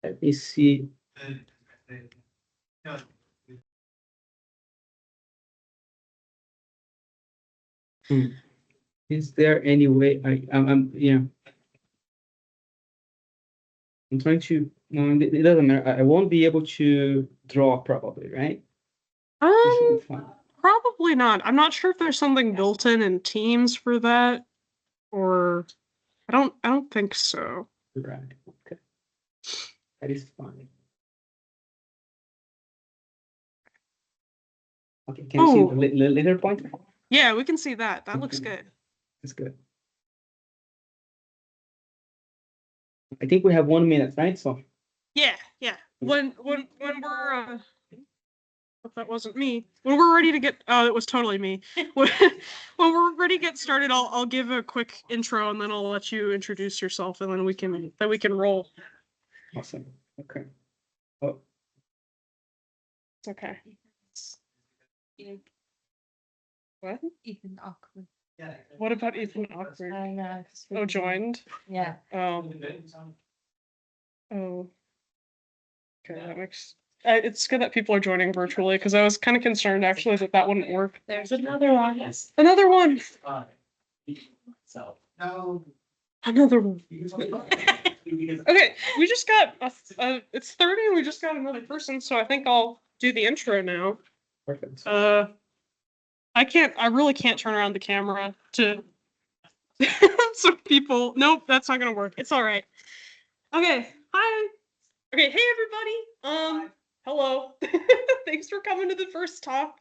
Let me see. Is there any way I'm yeah. I'm trying to. No, it doesn't matter. I won't be able to draw probably, right? It should be fine. Probably not. I'm not sure if there's something built in Teams for that, or I don't think so. Right. Okay. That is fine. Okay. Can you see the later point? Yeah, we can see that. That looks good. That's good. I think we have 1 minute, right? So. Yeah. When we're if that wasn't me, when we're ready to get it was totally me. When we're ready to get started, I'll give a quick intro and then I'll let you introduce yourself and then we can roll. Awesome. Okay. Oh. It's okay. What? Ethan Awkward. What about Ethan Awkward? I know. Oh, joined? Yeah. Oh. Okay, that makes. It's good that people are joining virtually because I was kind of concerned actually that wouldn't work. There's another one. Yes. Another one. So. No. Another one. Okay, we just got it's 30 and we just got another person, so I think I'll do the intro now. Perfect. I really can't turn around the camera to so people. Nope, that's not gonna work. It's all right. Okay, hi. Okay, hey everybody. Hello. Thanks for coming to the first talk.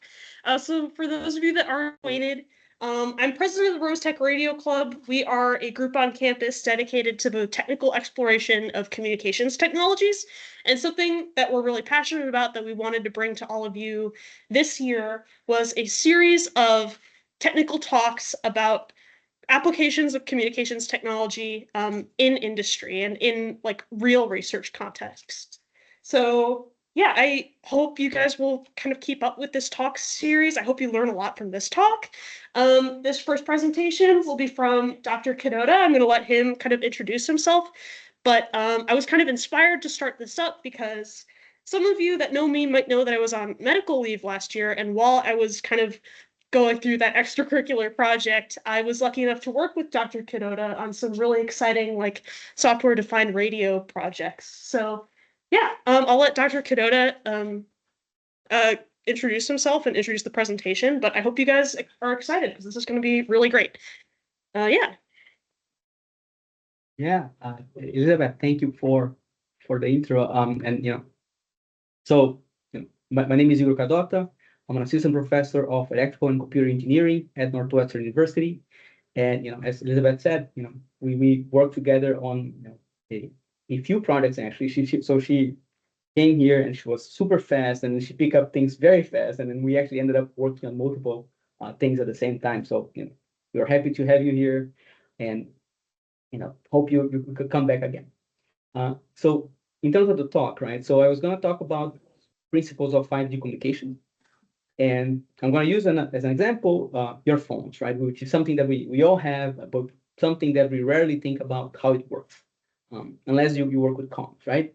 So for those of you that aren't acquainted, I'm president of the Rose Tech Radio Club. We are a group on campus dedicated to the technical exploration of communications technologies, and something that we're really passionate about that we wanted to bring to all of you this year was a series of technical talks about applications of communications technology in industry and in like real research contexts. So yeah, I hope you guys will kind of keep up with this talk series. I hope you learn a lot from this talk. This first presentation will be from Dr. Kadota. I'm going to let him kind of introduce himself. But I was kind of inspired to start this up because some of you that know me might know that I was on medical leave last year. And while I was kind of going through that extracurricular project, I was lucky enough to work with Dr. Kadota on some really exciting like software-defined radio projects. So yeah, I'll let Dr. Kadota introduce himself and introduce the presentation, but I hope you guys are excited because this is going to be really great. Yeah. Yeah, Elizabeth, thank you for the intro. And so my name is Igor Kadota. I'm an assistant professor of electrical and computer engineering at Northwestern University. And as Elizabeth said, we work together on a few projects actually. She came here and she was super fast and she picked up things very fast. And then we actually ended up working on multiple things at the same time. So we're happy to have you here, and hope you could come back again. So in terms of the talk, right? So I was going to talk about principles of 5G communication. And I'm going to use as an example your phones, right? Which is something that we all have, but something that we rarely think about how it works, unless you work with comms, right?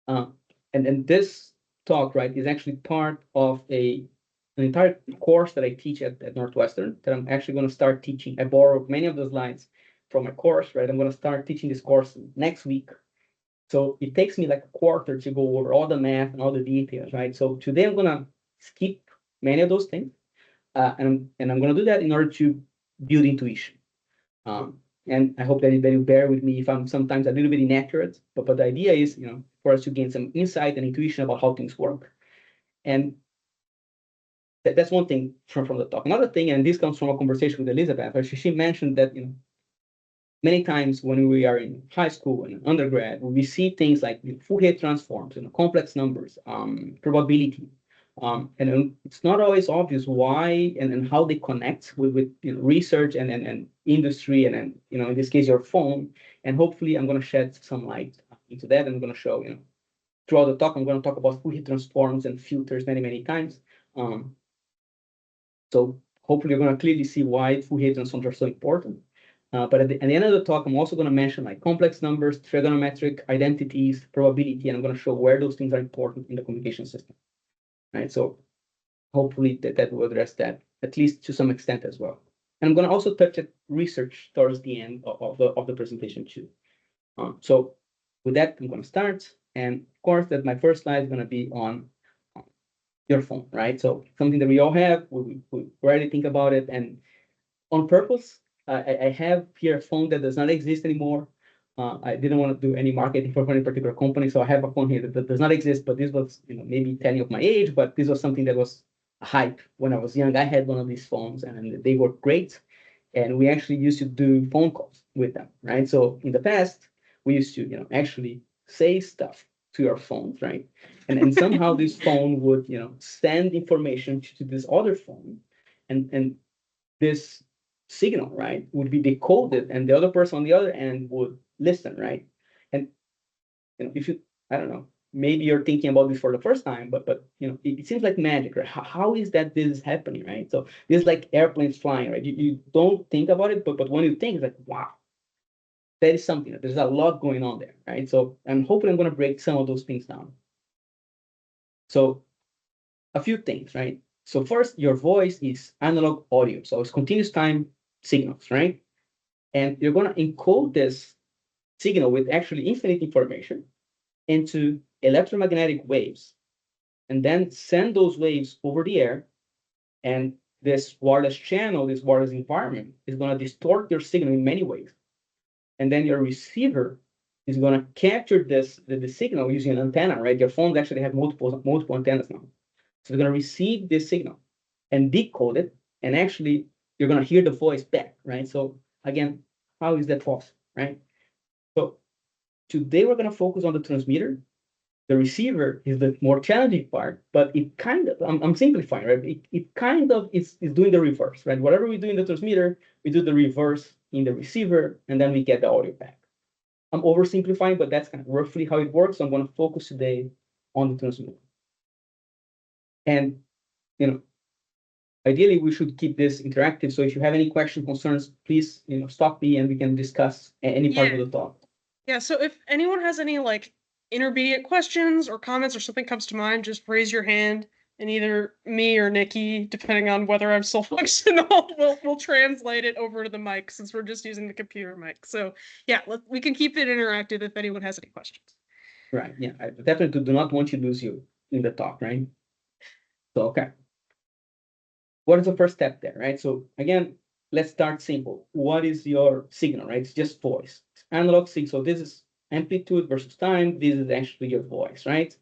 And this talk, right, is actually part of an entire course that I teach at Northwestern that I'm actually going to start teaching. I borrowed many of the slides from my course, right? I'm going to start teaching this course next week. So it takes me like a quarter to go over all the math and all the details, right? So today I'm going to skip many of those things, and I'm going to do that in order to build intuition. And I hope that you bear with me if I'm sometimes a little bit inaccurate, but the idea is, for us to gain some insight and intuition about how things work. And that's one thing from the talk. Another thing, and this comes from a conversation with Elizabeth, where she mentioned that, many times when we are in high school and undergrad, we see things like Fourier transforms, complex numbers, probability. And it's not always obvious why and how they connect with research and industry and in this case your phone. And hopefully I'm going to shed some light into that. And I'm going to show throughout the talk I'm going to talk about Fourier transforms and filters many times. So hopefully you're going to clearly see why Fourier transforms are so important. But at the end of the talk, I'm also going to mention like complex numbers, trigonometric identities, probability, and I'm going to show where those things are important in the communication system. Right. So hopefully that will address that at least to some extent as well. And I'm going to also touch at research towards the end of the presentation too. So with that, I'm going to start. And of course, that my first slide is going to be on your phone, right? So something that we all have, we rarely think about it. And on purpose, I have here a phone that does not exist anymore. I didn't want to do any marketing for any particular company, so I have a phone here that does not exist. But this was, maybe telling of my age, but this was something that was a hype when I was young. I had one of these phones, and they were great. And we actually used to do phone calls with them, right? So in the past, we used to, actually say stuff to your phones, right? And somehow this phone would, send information to this other phone, and this signal, right, would be decoded, and the other person on the other end would listen, right? And if you, I don't know, maybe you're thinking about this for the first time, but it seems like magic, right? How is that this is happening, right? So this is like airplanes flying, right? You don't think about it, but when you think, it's like, wow, that is something. There's a lot going on there, right? So I'm hoping I'm going to break some of those things down. So a few things, right? So first, your voice is analog audio, so it's continuous time signals, right? And you're going to encode this signal with actually infinite information into electromagnetic waves, and then send those waves over the air. And this wireless channel, this wireless environment, is going to distort your signal in many ways. And then your receiver is going to capture the signal using an antenna, right? Your phones actually have multiple antennas now. So they're going to receive this signal and decode it, and actually you're going to hear the voice back, right? So again, how is that possible, right? So today we're going to focus on the transmitter. The receiver is the more challenging part, but it kind of, I'm simplifying, right? It kind of is doing the reverse, right? Whatever we do in the transmitter, we do the reverse in the receiver, and then we get the audio back. I'm oversimplifying, but that's kind of roughly how it works. So I'm going to focus today on the transmitter. And, ideally, we should keep this interactive. So if you have any questions, concerns, please, stop me and we can discuss any part of the talk. Yeah, so if anyone has any like intermediate questions or comments or something comes to mind, just raise your hand, and either me or Nikki, depending on whether I'm still functional, we'll translate it over to the mic since we're just using the computer mic. So yeah, we can keep it interactive if anyone has any questions. Right. Yeah, I definitely do not want to lose you in the talk, right? So okay. What is the first step there, right? So again, let's start simple. What is your signal, right? It's just voice. It's analog signal. So this is amplitude versus time. This is actually your voice, right?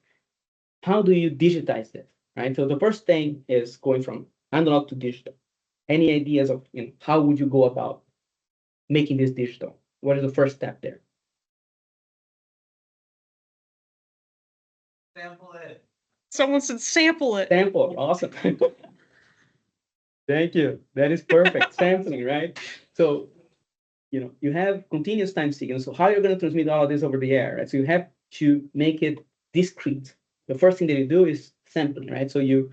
How do you digitize this, right? So the first thing is going from analog to digital. Any ideas of how would you go about making this digital? What is the first step there? Sample it. Someone said sample it. Sample, awesome. Thank you. That is perfect. Sampling, right? So, you have continuous time signals. So how you're going to transmit all of this over the air, right? So you have to make it discrete. The first thing that you do is sampling, right? So you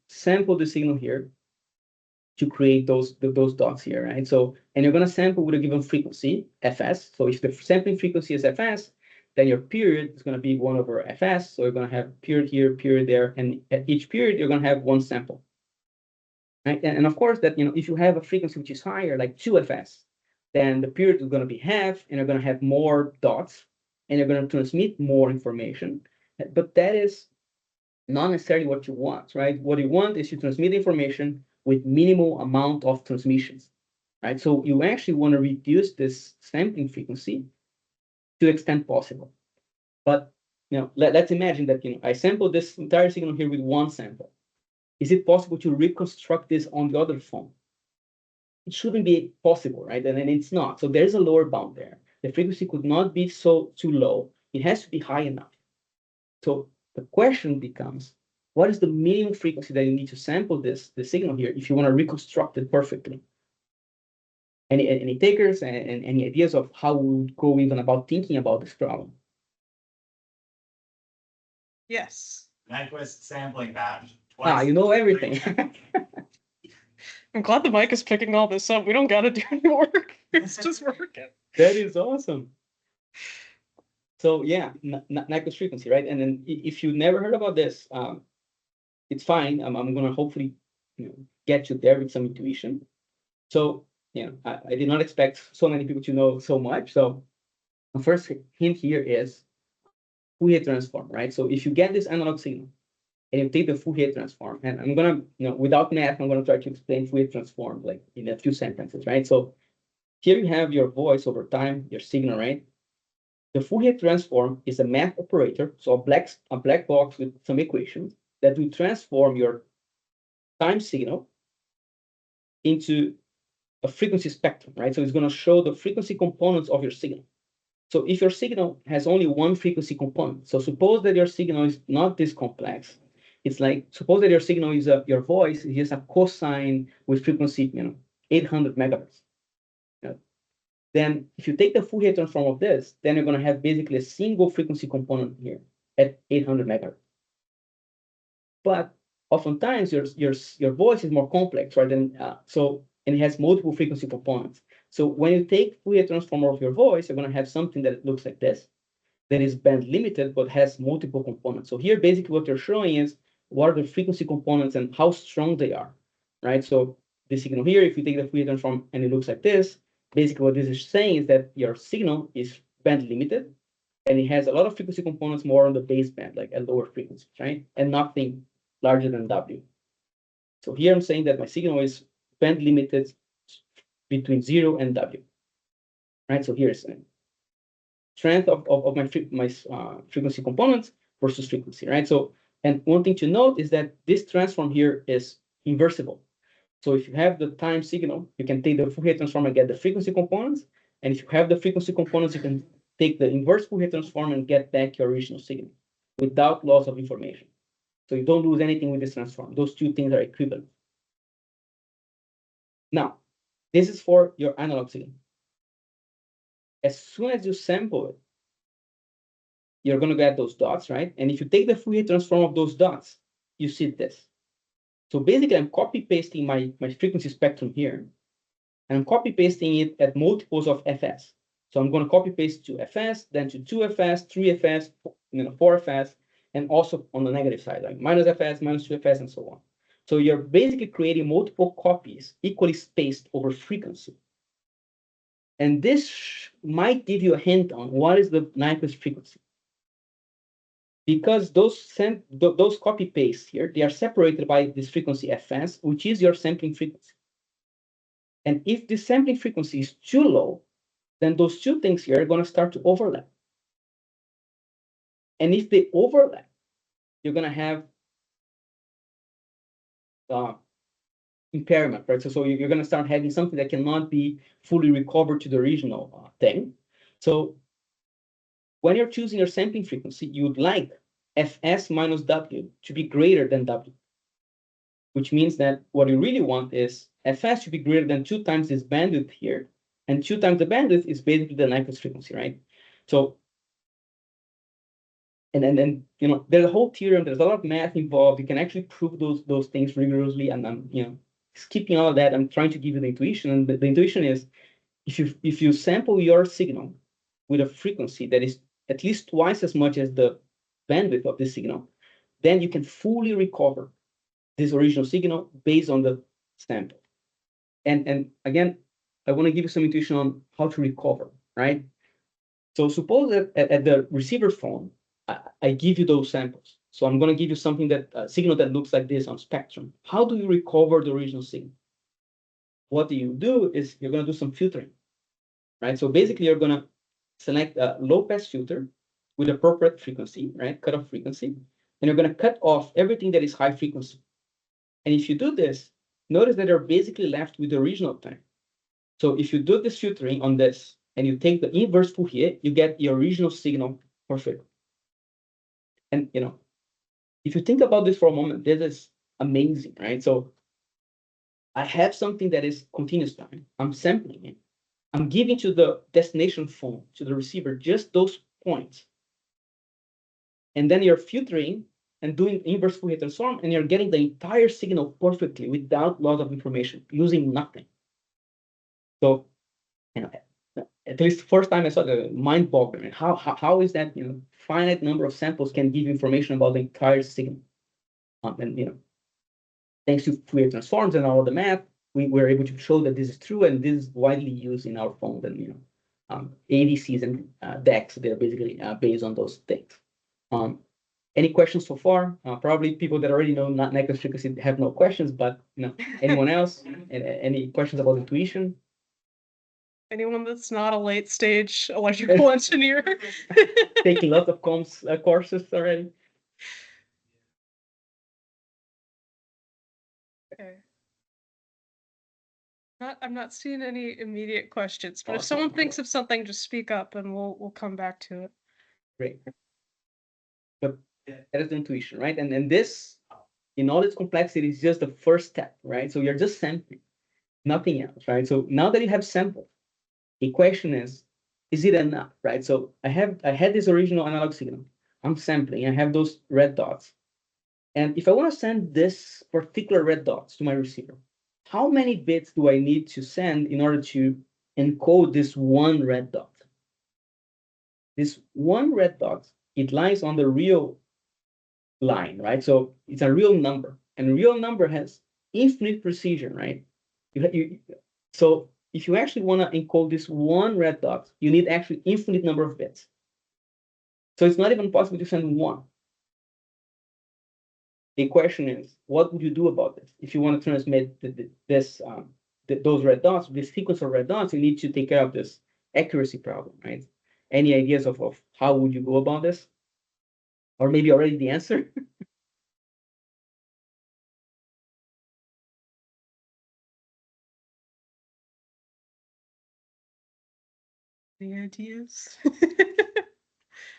sample the signal here to create those dots here, right? So, and you're going to sample with a given frequency, fs. So if the sampling frequency is fs, then your period is going to be 1 over fs. So you're going to have period here, period there, and at each period, you're going to have one sample. Right? And of course, that if you have a frequency which is higher, like 2fs, then the period is going to be half, and you're going to have more dots, and you're going to transmit more information. But that is not necessarily what you want, right? What you want is to transmit information with minimal amount of transmissions, right? So you actually want to reduce this sampling frequency to the extent possible. But let's imagine that I sample this entire signal here with one sample. Is it possible to reconstruct this on the other phone? It shouldn't be possible, right? And it's not. So there's a lower bound there. The frequency could not be too low. It has to be high enough. So the question becomes, what is the minimum frequency that you need to sample the signal here if you want to reconstruct it perfectly? Any takers and any ideas of how we would go even about thinking about this problem? Yes. Nyquist sampling batch. You know everything. I'm glad the mic is picking all this up. We don't gotta do any work. It's just working. That is awesome. So yeah, Nyquist frequency, right? And then if you never heard about this, it's fine. I'm gonna hopefully, get you there with some intuition. So I did not expect so many people to know so much. So the first hint here is Fourier transform, right? So if you get this analog signal and you take the Fourier transform, and I'm gonna, without math, I'm gonna try to explain Fourier transform like in a few sentences, right? So here you have your voice over time, your signal, right? The Fourier transform is a math operator, so a black box with some equations that will transform your time signal into a frequency spectrum, right? So it's going to show the frequency components of your signal. So if your signal has only one frequency component, so suppose that your signal is not this complex. It's like, suppose that your signal is your voice is just a cosine with frequency, 800 megahertz. Then if you take the Fourier transform of this, then you're going to have basically a single frequency component here at 800 megahertz. But oftentimes your voice is more complex, right? And it has multiple frequency components. So when you take Fourier transform of your voice, you're going to have something that looks like this, that is band limited but has multiple components. So here, basically, what you're showing is what are the frequency components and how strong they are, right? So the signal here, if you take the Fourier transform and it looks like this, basically what this is saying is that your signal is band limited, and it has a lot of frequency components more on the baseband, like at lower frequencies, right? And nothing larger than W. So here I'm saying that my signal is band limited between 0 and W, right? So here's strength of my frequency components versus frequency, right? So, and one thing to note is that this transform here is inversible. So if you have the time signal, you can take the Fourier transform and get the frequency components. And if you have the frequency components, you can take the inverse Fourier transform and get back your original signal without loss of information. So you don't lose anything with this transform. Those two things are equivalent. Now, this is for your analog signal. As soon as you sample it, you're going to get those dots, right? And if you take the Fourier transform of those dots, you see this. So basically, I'm copy pasting my frequency spectrum here, and I'm copy pasting it at multiples of fs. So I'm going to copy paste to fs, then to 2fs, 3fs, 4fs, and also on the negative side, like minus fs, minus 2fs, and so on. So you're basically creating multiple copies equally spaced over frequency. And this might give you a hint on what is the Nyquist frequency. Because those copy pastes here, they are separated by this frequency fs, which is your sampling frequency. And if the sampling frequency is too low, then those two things here are going to start to overlap. And if they overlap, you're going to have impairment, right? So you're going to start having something that cannot be fully recovered to the original thing. So when you're choosing your sampling frequency, you'd like fs minus w to be greater than w, which means that what you really want is fs to be greater than 2 times this bandwidth here, and 2 times the bandwidth is basically the Nyquist frequency, right? So, and then there's a whole theorem. There's a lot of math involved. You can actually prove those things rigorously, and I'm skipping all of that. I'm trying to give you the intuition, and the intuition is if you sample your signal with a frequency that is at least twice as much as the bandwidth of the signal, then you can fully recover this original signal based on the sample. And again, I want to give you some intuition on how to recover, right? So suppose that at the receiver phone, I give you those samples. So I'm going to give you something that signal that looks like this on spectrum. How do you recover the original signal? What you do is you're going to do some filtering, right? So basically, you're going to select a low pass filter with appropriate frequency, right? Cutoff frequency, and you're going to cut off everything that is high frequency. And if you do this, notice that you're basically left with the original time. So if you do this filtering on this and you take the inverse Fourier, you get the original signal perfect. And if you think about this for a moment, this is amazing, right? So I have something that is continuous time. I'm sampling it. I'm giving to the destination phone, to the receiver, just those points. And then you're filtering and doing inverse Fourier transform, and you're getting the entire signal perfectly without loss of information, using nothing. So, at least the first time I saw the mind-boggling. How is that, finite number of samples can give you information about the entire signal? And thanks to Fourier transforms and all of the math, we were able to show that this is true, and this is widely used in our phones and ADCs and DECs. They're basically based on those things. Any questions so far? Probably people that already know necklace frequency have no questions, but anyone else? Any questions about intuition? Anyone that's not a late stage electrical engineer. Taking lots of comms courses already. Okay. I'm not seeing any immediate questions, but if Awesome. someone thinks of something, just speak up and we'll come back to it. Great. But that is the intuition, right? And this, in all its complexity, is just the first step, right? So you're just sampling, nothing else, right? So now that you have sampled, the question is it enough, right? So I had this original analog signal. I'm sampling. I have those red dots. And if I want to send this particular red dots to my receiver, how many bits do I need to send in order to encode this one red dot? This one red dot, it lies on the real line, right? So it's a real number, and a real number has infinite precision, right? So if you actually want to encode this one red dot, you need actually infinite number of bits. So it's not even possible to send one. The question is, what would you do about this? If you want to transmit those red dots, this sequence of red dots, you need to take care of this accuracy problem, right? Any ideas of how would you go about this? Or maybe already the answer? Any ideas?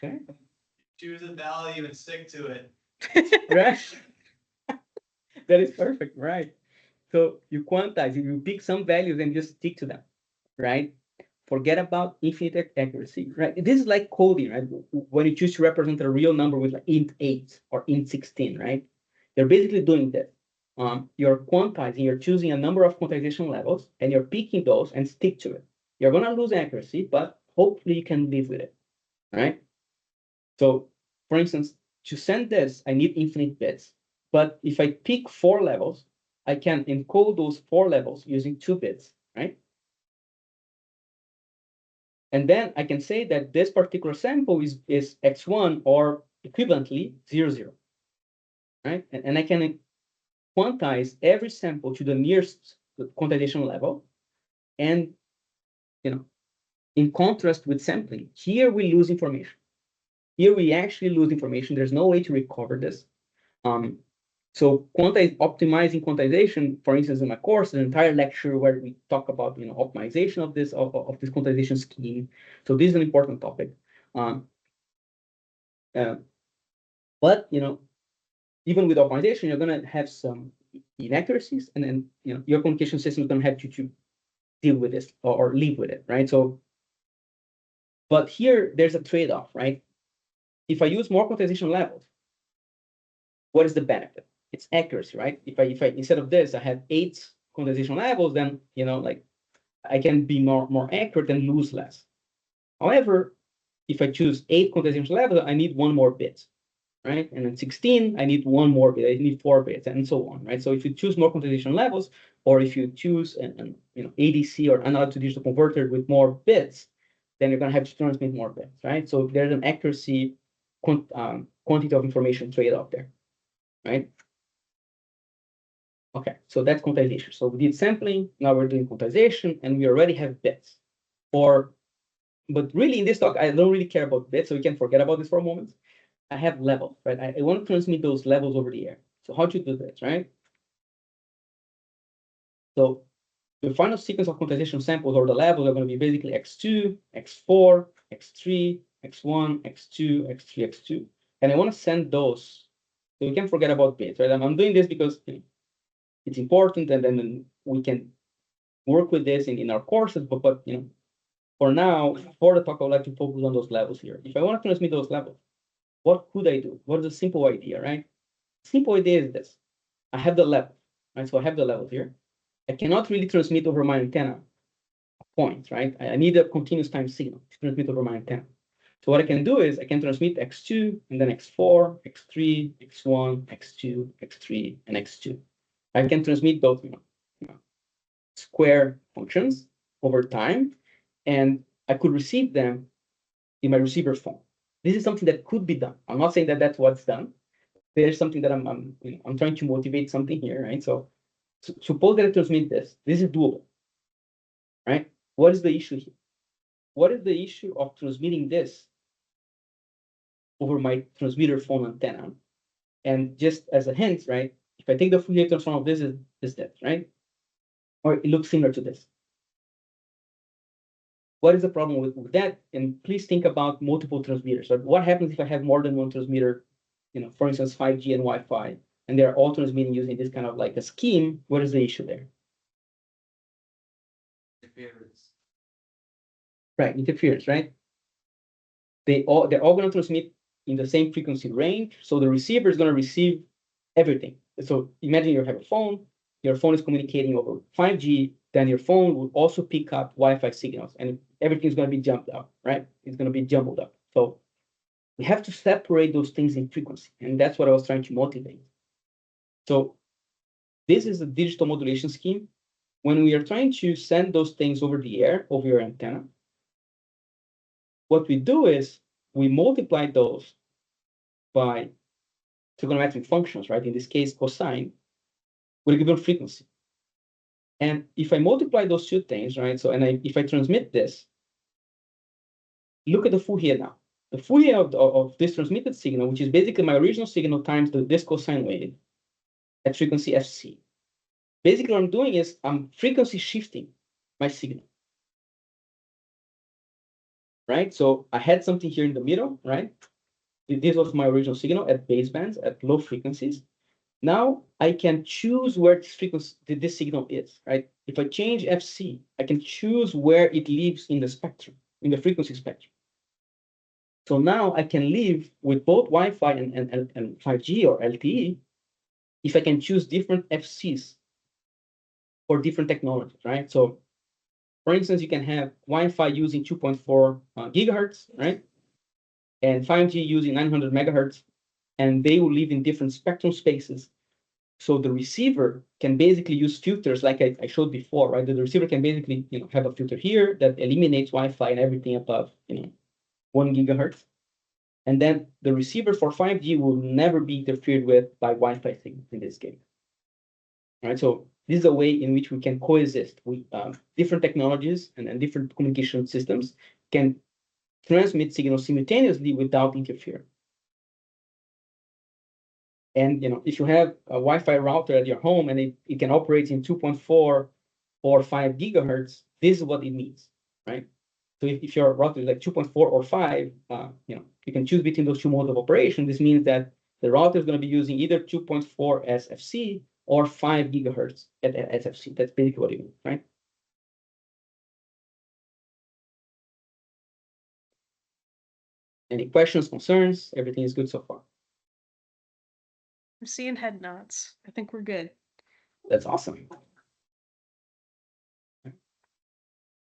Okay. Choose a value and stick to it. Right? That is perfect, right? So you quantize, you pick some values and just stick to them, right? Forget about infinite accuracy, right? This is like coding, right? When you choose to represent a real number with like int 8 or int 16, right? You're basically doing this. You're quantizing, you're choosing a number of quantization levels, and you're picking those and stick to it. You're going to lose accuracy, but hopefully you can live with it, right? So, for instance, to send this, I need infinite bits. But if I pick 4 levels, I can encode those 4 levels using 2 bits, right? And then I can say that this particular sample is x1 or equivalently 0, 0, right? And I can quantize every sample to the nearest quantization level. And, in contrast with sampling, here we lose information. Here we actually lose information. There's no way to recover this. So optimizing quantization, for instance, in my course, an entire lecture where we talk about optimization of this quantization scheme. So this is an important topic. But even with optimization, you're going to have some inaccuracies, and then your communication system is going to have to deal with this or live with it, right? So, but here there's a trade-off, right? If I use more quantization levels, what is the benefit? It's accuracy, right? If I instead of this, I have 8 quantization levels, then like I can be more accurate and lose less. However, if I choose 8 quantization levels, I need 1 more bit, right? And then 16, I need 1 more bit, I need 4 bits, and so on, right? So if you choose more quantization levels, or if you choose an ADC or analog to digital converter with more bits, then you're going to have to transmit more bits, right? So there's an accuracy quantity of information trade-off there, right? Okay, so that's quantization. So we did sampling, now we're doing quantization, and we already have bits. But really in this talk, I don't really care about bits, so we can forget about this for a moment. I have levels, right? I want to transmit those levels over the air. So how to do this, right? So the final sequence of quantization samples or the levels are going to be basically x2, x4, x3, x1, x2, x3, x2. And I want to send those. So we can forget about bits, right? I'm doing this because it's important, and then we can work with this in our courses, but for now, for the talk, I would like to focus on those levels here. If I want to transmit those levels, what could I do? What is a simple idea, right? Simple idea is this. I have the level, right? So I have the level here. I cannot really transmit over my antenna points, right? I need a continuous time signal to transmit over my antenna. So what I can do is I can transmit x2 and then x4, x3, x1, x2, x3, and x2. I can transmit those square functions over time, and I could receive them in my receiver phone. This is something that could be done. I'm not saying that that's what's done. There's something that I'm trying to motivate something here, right? So suppose that I transmit this. This is doable, right? What is the issue here? What is the issue of transmitting this over my transmitter phone antenna? And just as a hint, right? If I take the Fourier transform of this is that, right? Or it looks similar to this. What is the problem with that? And please think about multiple transmitters. Like what happens if I have more than one transmitter, for instance, 5G and Wi-Fi, and they're all transmitting using this kind of like a scheme? What is the issue there? Interference. Right, interference, right? They're all going to transmit in the same frequency range, so the receiver is going to receive everything. So imagine you have a phone, your phone is communicating over 5G, then your phone will also pick up Wi-Fi signals, and everything's going to be jumped up, right? It's going to be jumbled up. So we have to separate those things in frequency, and that's what I was trying to motivate. So this is a digital modulation scheme. When we are trying to send those things over the air, over your antenna, what we do is we multiply those by trigonometric functions, right? In this case, cosine, with a given frequency. And if I multiply those two things, right? So, if I transmit this, look at the Fourier now. The Fourier of this transmitted signal, which is basically my original signal times this cosine wave at frequency fc. Basically, what I'm doing is I'm frequency shifting my signal, right? So I had something here in the middle, right? This was my original signal at basebands, at low frequencies. Now I can choose where this frequency, this signal is, right? If I change FC, I can choose where it lives in the spectrum, in the frequency spectrum. So now I can live with both Wi-Fi and 5G or LTE if I can choose different FCs for different technologies, right? So for instance, you can have Wi-Fi using 2.4 gigahertz, right? And 5G using 900 megahertz, and they will live in different spectrum spaces. So the receiver can basically use filters like I showed before, right? The receiver can basically, have a filter here that eliminates Wi-Fi and everything above, 1 gigahertz. And then the receiver for 5G will never be interfered with by Wi-Fi signals in this case. All right, so this is a way in which we can coexist with different technologies and different communication systems can transmit signals simultaneously without interfering. And if you have a Wi-Fi router at your home and it can operate in 2.4 or 5 gigahertz, this is what it means, right? So if your router is like 2.4 or 5, you can choose between those two modes of operation. This means that the router is going to be using either 2.4 as FC or 5 gigahertz at FC. That's basically what it means, right? Any questions, concerns? Everything is good so far. I'm seeing head nods. I think we're good. That's awesome.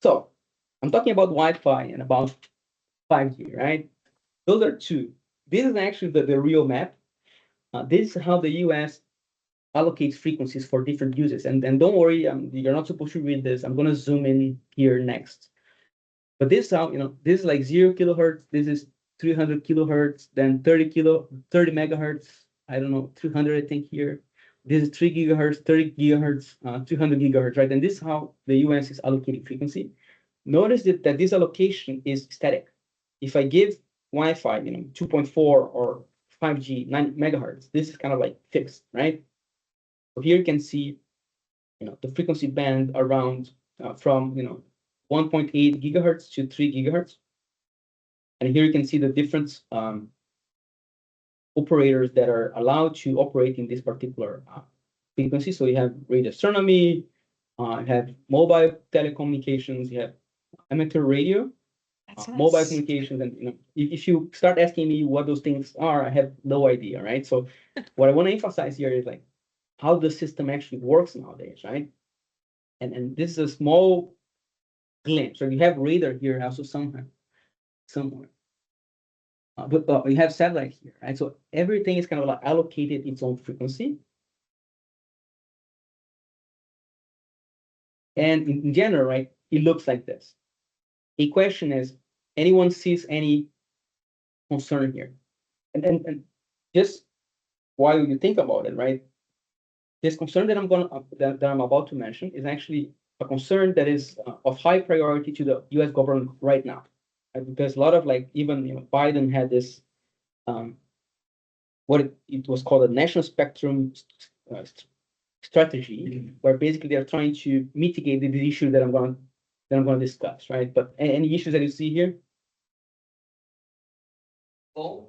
So I'm talking about Wi-Fi and about 5G, right? Those are two. This is actually the real map. This is how the US allocates frequencies for different uses. And don't worry, you're not supposed to read this. I'm going to zoom in here next. But this is how, this is like 0 kilohertz. This is 300 kilohertz, then 30 megahertz. I don't know, 300, I think here. This is 3 gigahertz, 30 gigahertz, 200 gigahertz, right? And this is how the US is allocating frequency. Notice that this allocation is static. If I give Wi-Fi, 2.4 or 5G, 9 megahertz, this is kind of like fixed, right? So here you can see, the frequency band around from 1.8 gigahertz to 3 gigahertz. And here you can see the different operators that are allowed to operate in this particular frequency. So you have radio astronomy, you have mobile telecommunications, you have amateur radio, That's mobile nice. communications, and if you start asking me what those things are, I have no idea, right? So what I want to emphasize here is like how the system actually works nowadays, right? And this is a small glimpse. So you have radar here also somewhere. But you have satellite here, right? So everything is kind of like allocated its own frequency. And in general, right, it looks like this. A question is, anyone sees any concern here? And just while you think about it, right, this concern that I'm about to mention is actually a concern that is of high priority to the U.S. government right now, right? Because a lot of like even Biden had this what it was called a national spectrum strategy, where basically they're trying to mitigate the issue that I'm going to discuss, right? But any issues that you see here? Oh,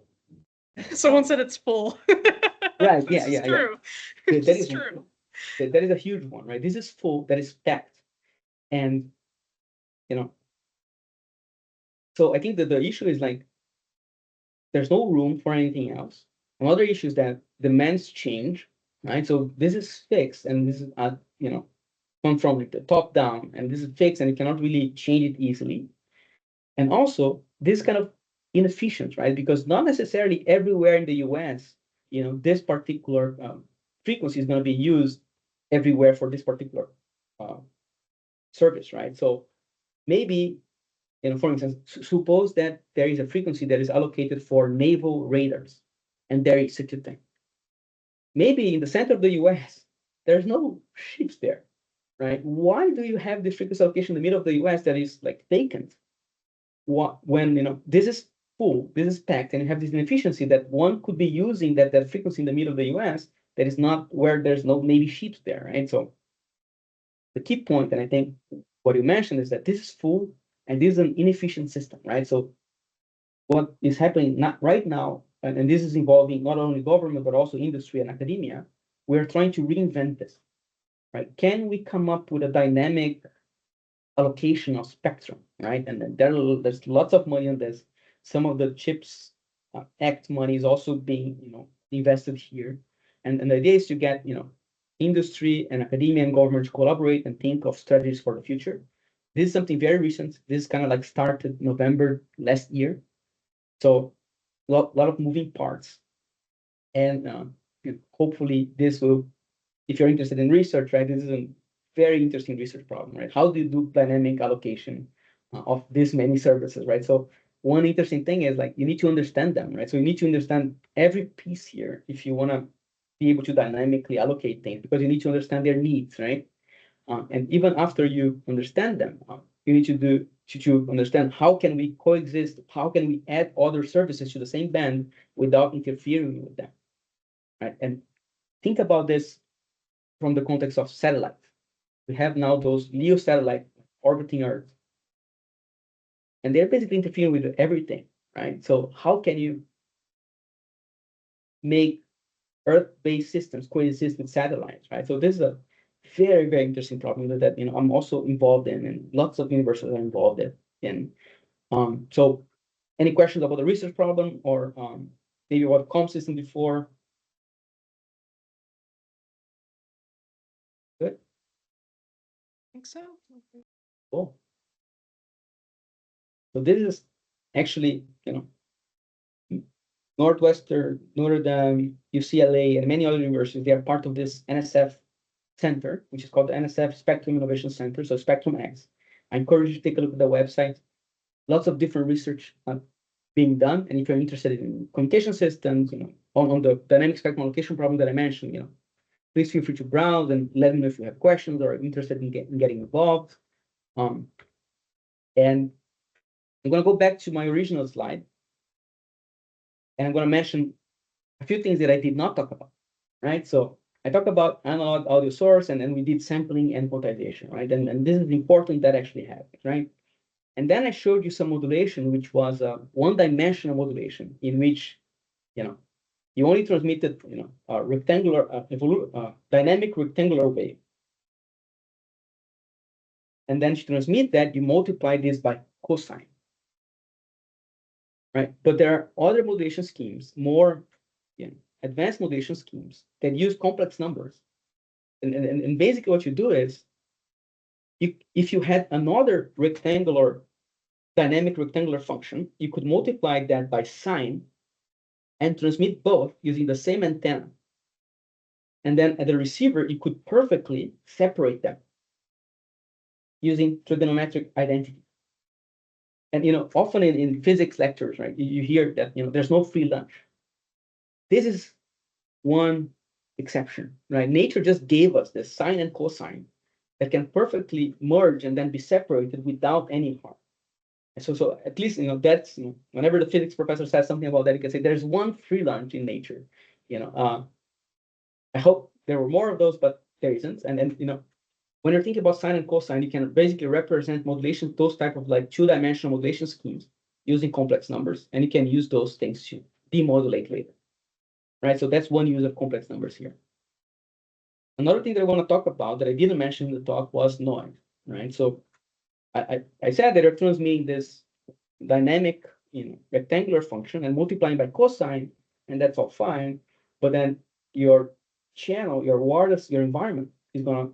Someone said it's full. Right, This is true. This That is is true. that is a huge one, right? This is full, that is packed, and you know, so I think that the issue is like there's no room for anything else. Another issue is that demands change, right? So this is fixed, and this is come from like the top down, and this is fixed, and you cannot really change it easily. And also, this kind of inefficient, right? Because not necessarily everywhere in the US, this particular frequency is going to be used everywhere for this particular uh, service, right? So maybe, for instance, suppose that there is a frequency that is allocated for naval radars, and there is such a thing. Maybe in the center of the US, there's no ships there, right? Why do you have this frequency allocation in the middle of the US that is like vacant? When this is full, this is packed, and you have this inefficiency that one could be using that frequency in the middle of the US that is not where there's no Navy ships there, right? So the key point, and I think what you mentioned, is that this is full and this is an inefficient system, right? So what is happening not right now, and this is involving not only government but also industry and academia, we're trying to reinvent this, right? Can we come up with a dynamic allocation of spectrum, right? And then there's lots of money on this. Some of the CHIPS Act money is also being, invested here. And the idea is to get, industry and academia and government to collaborate and think of strategies for the future. This is something very recent. This is kind of like started November last year. So a lot of moving parts. And hopefully this will, if you're interested in research, right, this is a very interesting research problem, right? How do you do dynamic allocation of this many services, right? So one interesting thing is like you need to understand them, right? So you need to understand every piece here if you want to be able to dynamically allocate things, because you need to understand their needs, right? And even after you understand them, you need to understand how can we coexist, how can we add other services to the same band without interfering with them, right? And think about this from the context of satellite. We have now those LEO satellites orbiting Earth, and they're basically interfering with everything, right? So how can you make Earth-based systems coexist with satellites, right? So this is a very, very interesting problem that I'm also involved in, and lots of universities are involved in. So any questions about the research problem, or maybe about comm system before? Good. I think so. Cool. So this is actually, Northwestern, Notre Dame, UCLA, and many other universities, they are part of this NSF center, which is called the NSF Spectrum Innovation Center, so Spectrum X. I encourage you to take a look at the website. Lots of different research being done, and if you're interested in communication systems, on the dynamic spectrum allocation problem that I mentioned, please feel free to browse and let me know if you have questions or are interested in getting involved. And I'm going to go back to my original slide, and I'm going to mention a few things that I did not talk about, right? So I talked about analog audio source, and then we did sampling and quantization, right? And this is important that actually happens, right? And then I showed you some modulation, which was a one-dimensional modulation in which, you only transmitted, a rectangular, dynamic rectangular wave. And then to transmit that, you multiply this by cosine. right? But there are other modulation schemes, more advanced modulation schemes that use complex numbers. And basically what you do is, if you had another dynamic rectangular function, you could multiply that by sine and transmit both using the same antenna. And then at the receiver, you could perfectly separate them using trigonometric identity. And often in physics lectures, right, you hear that there's no free lunch. This is one exception, right? Nature just gave us this sine and cosine that can perfectly merge and then be separated without any harm. So at least that's whenever the physics professor says something about that, you can say there's one free lunch in nature. I hope there were more of those, but there isn't. And when you're thinking about sine and cosine, you can basically represent modulation, those type of like two-dimensional modulation schemes using complex numbers, and you can use those things to demodulate later, right? So that's one use of complex numbers here. Another thing that I want to talk about that I didn't mention in the talk was noise, right? So I said that you're transmitting this dynamic, rectangular function and multiplying by cosine, and that's all fine. But then your channel, your wireless, your environment is gonna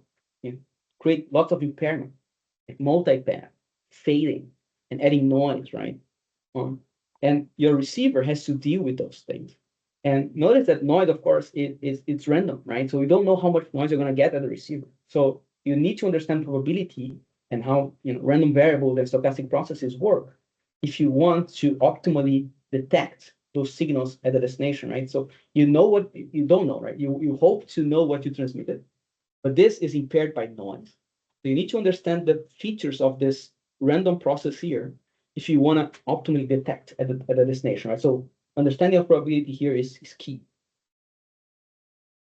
create lots of impairment, like multipath, fading, and adding noise, right? And your receiver has to deal with those things. And notice that noise, of course, it's random, right? So we don't know how much noise you're gonna get at the receiver. So you need to understand probability and how random variables and stochastic processes work if you want to optimally detect those signals at the destination, right? So you know what you don't know, right? You hope to know what you transmitted, but this is impaired by noise. So you need to understand the features of this random process here if you want to optimally detect at the destination, right? So understanding of probability here is key.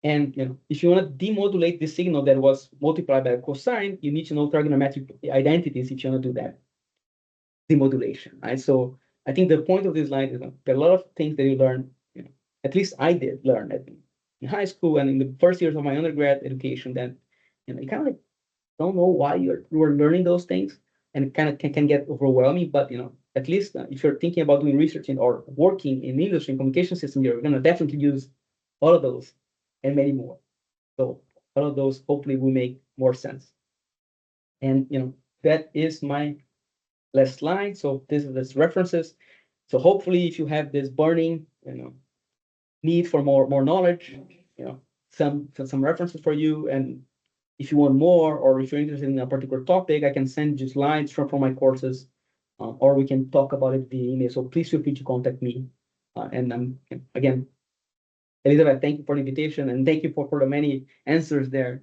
And if you want to demodulate the signal that was multiplied by a cosine, you need to know trigonometric identities if you want to do that demodulation, right? So I think the point of this slide is that there are a lot of things that you learn, at least I did learn in high school and in the first years of my undergrad education, that you kind of like don't know why you were learning those things, and it kind of can get overwhelming. But at least if you're thinking about doing research or working in industry and communication system, you're going to definitely use all of those and many more. So all of those hopefully will make more sense. And that is my last slide. So this is this references. So hopefully, if you have this burning, need for more knowledge, some references for you. And if you want more, or if you're interested in a particular topic, I can send you slides from my courses, or we can talk about it via email. So please feel free to contact me. And again, Elizabeth, thank you for the invitation, and thank you for the many answers there.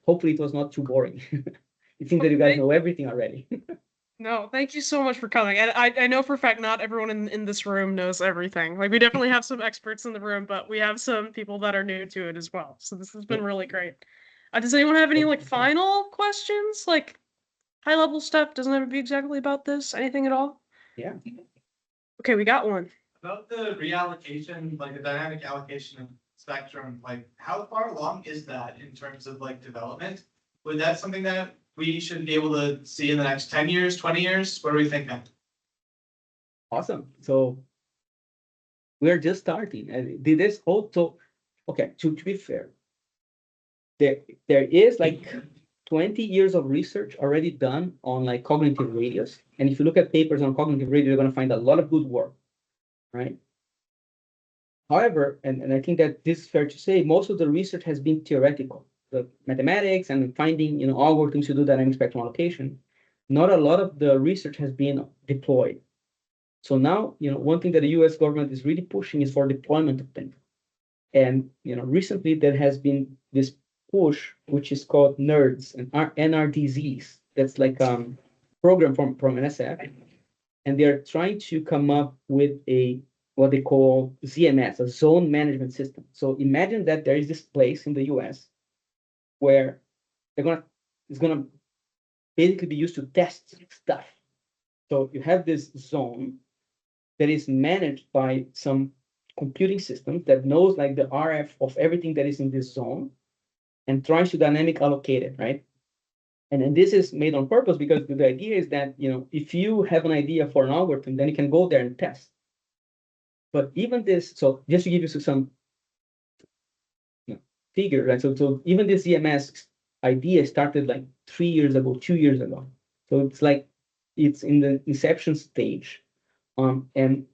Hopefully it was not too boring. It seems that you guys know everything already. No, thank you so much for coming. And I know for a fact not everyone in this room knows everything. Like, we definitely have some experts in the room, but we have some people that are new to it as well. So this has been really great. Does anyone have any final questions? Like high level stuff? Doesn't have to be exactly about this. Anything at all? Yeah. Okay, we got one. About the reallocation, like the dynamic allocation of spectrum, like how far along is that in terms of like development? Would that something that we should be able to see in the next 10 years, 20 years? What are we thinking? Awesome. So we're just starting. And did this also, okay, to be fair, there is like 20 years of research already done on like cognitive radius. And if you look at papers on cognitive radius, you're going to find a lot of good work, right? However, and I think that this is fair to say, most of the research has been theoretical. The mathematics and finding algorithms to do dynamic spectrum allocation. Not a lot of the research has been deployed. So now, one thing that the US government is really pushing is for deployment of things. And recently there has been this push, which is called NERDS and NRDZs. That's like program from NSF. And they're trying to come up with what they call ZMS, a zone management system. So imagine that there is this place in the US where it's gonna basically be used to test stuff. So you have this zone that is managed by some computing system that knows like the RF of everything that is in this zone and tries to dynamic allocate it, right? And then this is made on purpose because the idea is that if you have an idea for an algorithm, then you can go there and test. But even this, so just to give you some figure, right? So even this ZMS idea started like 3 years ago, 2 years ago. So it's like it's in the inception stage. And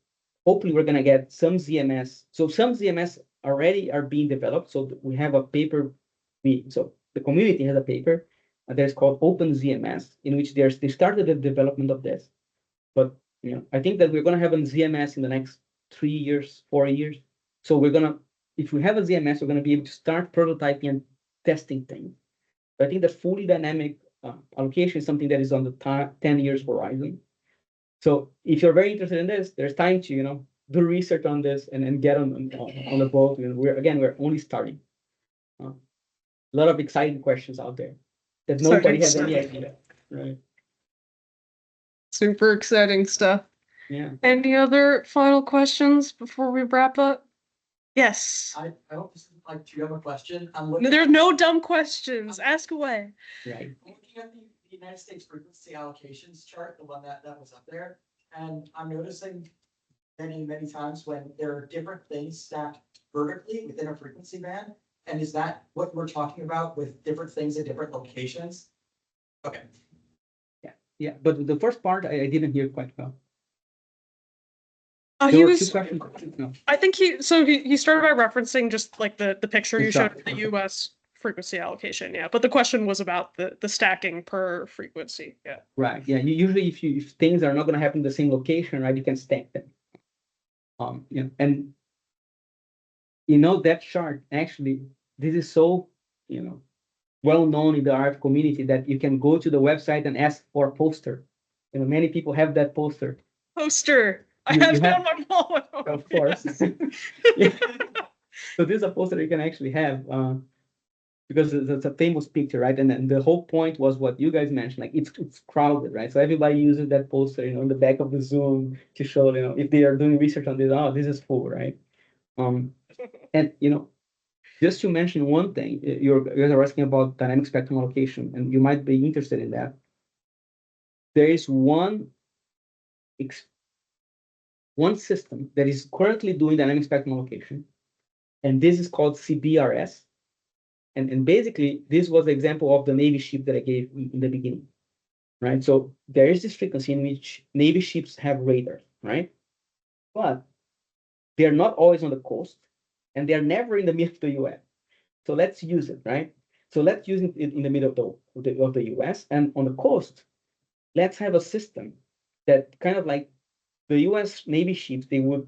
hopefully we're gonna get some ZMS. So some ZMS already are being developed. So we have a paper. So the community has a paper that's called Open ZMS, in which they started the development of this. But I think that we're gonna have a ZMS in the next 3 years, 4 years. So if we have a ZMS, we're gonna be able to start prototyping and testing things. But I think that fully dynamic allocation is something that is on the 10 years horizon. So if you're very interested in this, there's time to do research on this and get on the boat. We're only starting. A lot of exciting questions out there that nobody has any idea. Right. Super exciting stuff. Yeah. Any other final questions before we wrap up? Yes. I hope this isn't like, do you have a question? There are no dumb questions. Ask away. Right. I'm looking at the United States frequency allocations chart, the one that was up there, and I'm noticing many times when there are different things stacked vertically within a frequency band. And is that what we're talking about with different things at different locations? Okay. Yeah. But the first part I didn't hear quite well. He There were was. two questions. No. I think he started by referencing just like the picture you showed of the Exactly. U.S. frequency allocation. Yeah, but the question was about the stacking per frequency. Yeah. Right. Yeah. Usually, if things are not going to happen in the same location, right, you can stack them. And that chart actually, this is so well known in the art community that you can go to the website and ask for a poster. Many people have that poster. Poster. I You have it have- on my wall. Of course. Yeah. So this is a poster you can actually have because it's a famous picture, right? And then the whole point was what you guys mentioned, like it's crowded, right? So everybody uses that poster, in the back of the Zoom to show, if they are doing research on this, this is full, right? And just to mention one thing, you guys are asking about dynamic spectrum allocation, and you might be interested in that. There is one system that is currently doing dynamic spectrum allocation, and this is called CBRS. And basically, this was the example of the Navy ship that I gave in the beginning, right? So there is this frequency in which Navy ships have radar, right? But they're not always on the coast, and they're never in the middle of the US. So let's use it, right? So let's use it in the middle of the US, and on the coast, let's have a system that kind of like the US Navy ships, they would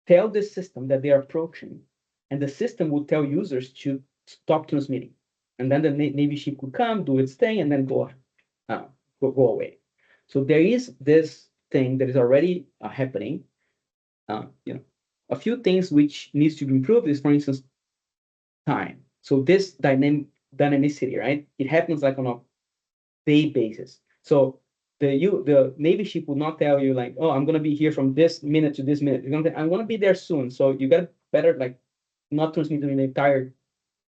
tell this system that they are approaching, and the system would tell users to stop transmitting. And then the Navy ship would come, do its thing, and then go away. So there is this thing that is already happening. A few things which needs to be improved is, for instance, time. So this dynamicity, right? It happens like on a day basis. So the Navy ship will not tell you like, oh, I'm gonna be here from this minute to this minute. You're gonna say, I'm gonna be there soon. So you got better like not transmit during the entire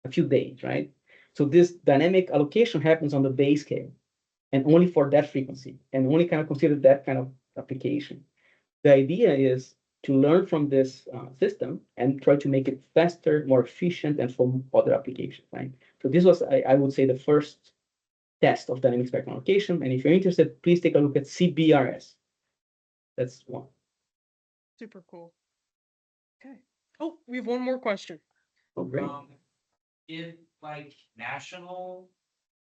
a few days, right? So this dynamic allocation happens on the day scale and only for that frequency and only kind of consider that kind of application. The idea is to learn from this system and try to make it faster, more efficient, and for other applications, right? So this was, I would say, the first test of dynamic spectrum allocation. And if you're interested, please take a look at CBRS. That's one. Super cool. Okay. Oh, we have one more question. Oh, great. Is like national,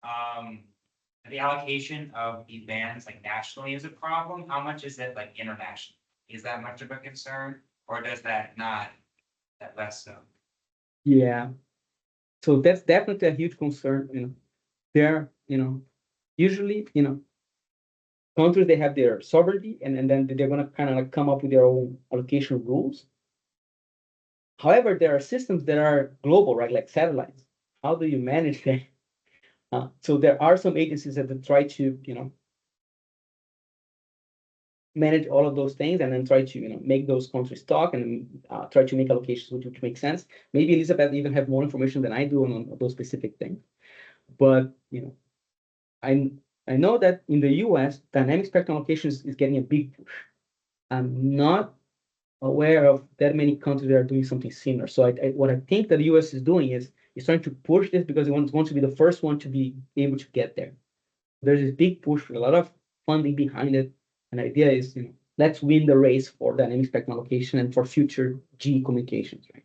the allocation of these bands like nationally is a problem? How much is it like international? Is that much of a concern, or does that not, that less so? Yeah. So that's definitely a huge concern. There, usually, countries, they have their sovereignty and then they're going to kind of like come up with their own allocation rules. However, there are systems that are global, right? Like satellites. How do you manage that? So there are some agencies that try to, manage all of those things and then try to, make those countries talk and try to make allocations which make sense. Maybe Elizabeth even have more information than I do on those specific things. But, I know that in the US, dynamic spectrum allocation is getting a big push. Not aware of that many countries that are doing something similar. So what I think that the US is doing is trying to push this because it wants to be the first one to be able to get there. There's this big push with a lot of funding behind it. And the idea is, let's win the race for dynamic spectrum allocation and for future G communications, right?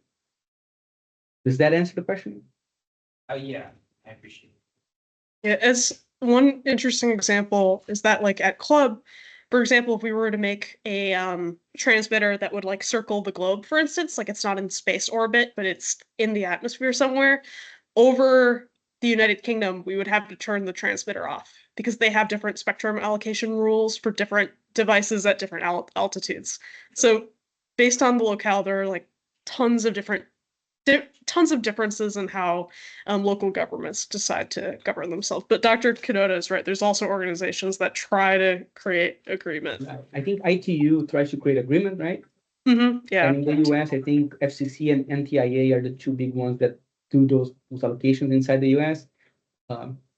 Does that answer the question? Oh, yeah, I appreciate it. Yeah, as one interesting example is that like at Club, for example, if we were to make a transmitter that would like circle the globe, for instance, like it's not in space orbit, but it's in the atmosphere somewhere, over the United Kingdom, we would have to turn the transmitter off because they have different spectrum allocation rules for different devices at different altitudes. So based on the locale, there are like tons of differences in how local governments decide to govern themselves. But Dr. Kadota is right. There's also organizations that try to create agreement. I think ITU tries to create agreement, right? Yeah. And in the US, I think FCC and NTIA are the two big ones that do those allocations inside the US.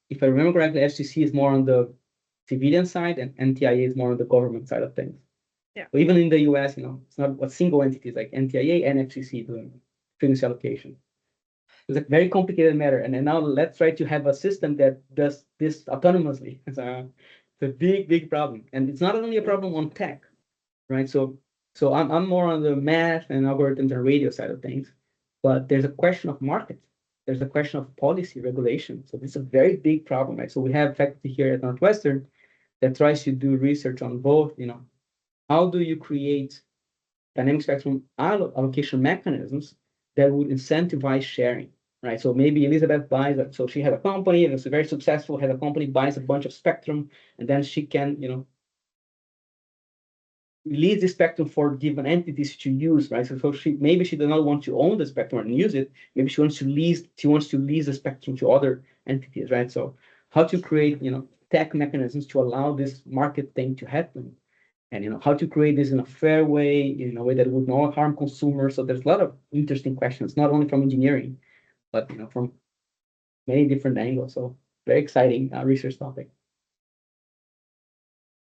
If I remember correctly, FCC is more on the civilian side and NTIA is more on the government side of things. Yeah. So even in the US, it's not a single entity, it's like NTIA and FCC doing frequency allocation. It's a very complicated matter. And then now let's try to have a system that does this autonomously. It's a big, big problem. And it's not only a problem on tech, right? So I'm more on the math and algorithms and radio side of things, but there's a question of market. There's a question of policy regulation. So this is a very big problem, right? So we have faculty here at Northwestern that tries to do research on both, how do you create dynamic spectrum allocation mechanisms that would incentivize sharing, right? So maybe Elizabeth buys it. So she has a company and it's very successful, has a company, buys a bunch of spectrum, and then she can, release the spectrum for different entities to use, right? So maybe she does not want to own the spectrum and use it. Maybe she wants to lease the spectrum to other entities, right? So how to create, tech mechanisms to allow this market thing to happen. And how to create this in a fair way, in a way that would not harm consumers. So there's a lot of interesting questions, not only from engineering, but from many different angles. So very exciting research topic.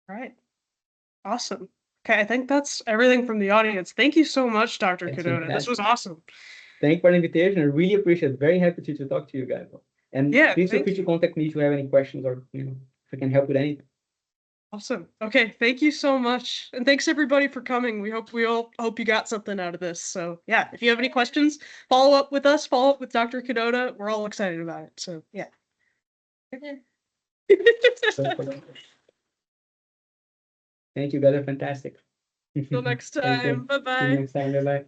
All right. Awesome. Okay, I think that's everything from the audience. Thank you so much, Dr. That's Kadota. This was awesome. Thank you for the invitation. I really appreciate it. Very happy to talk to you guys. And Yeah, please feel thank free to contact me if you have any questions or if I can help with anything. Awesome. Okay, thank you so much. And thanks everybody for coming. We all hope you got something out of this. So yeah, if you have any questions, follow up with us, follow up with Dr. Kadota. We're all excited about it. So yeah. Thank you guys are fantastic. Till next Thank you. time. Bye See you bye. next time. Bye bye.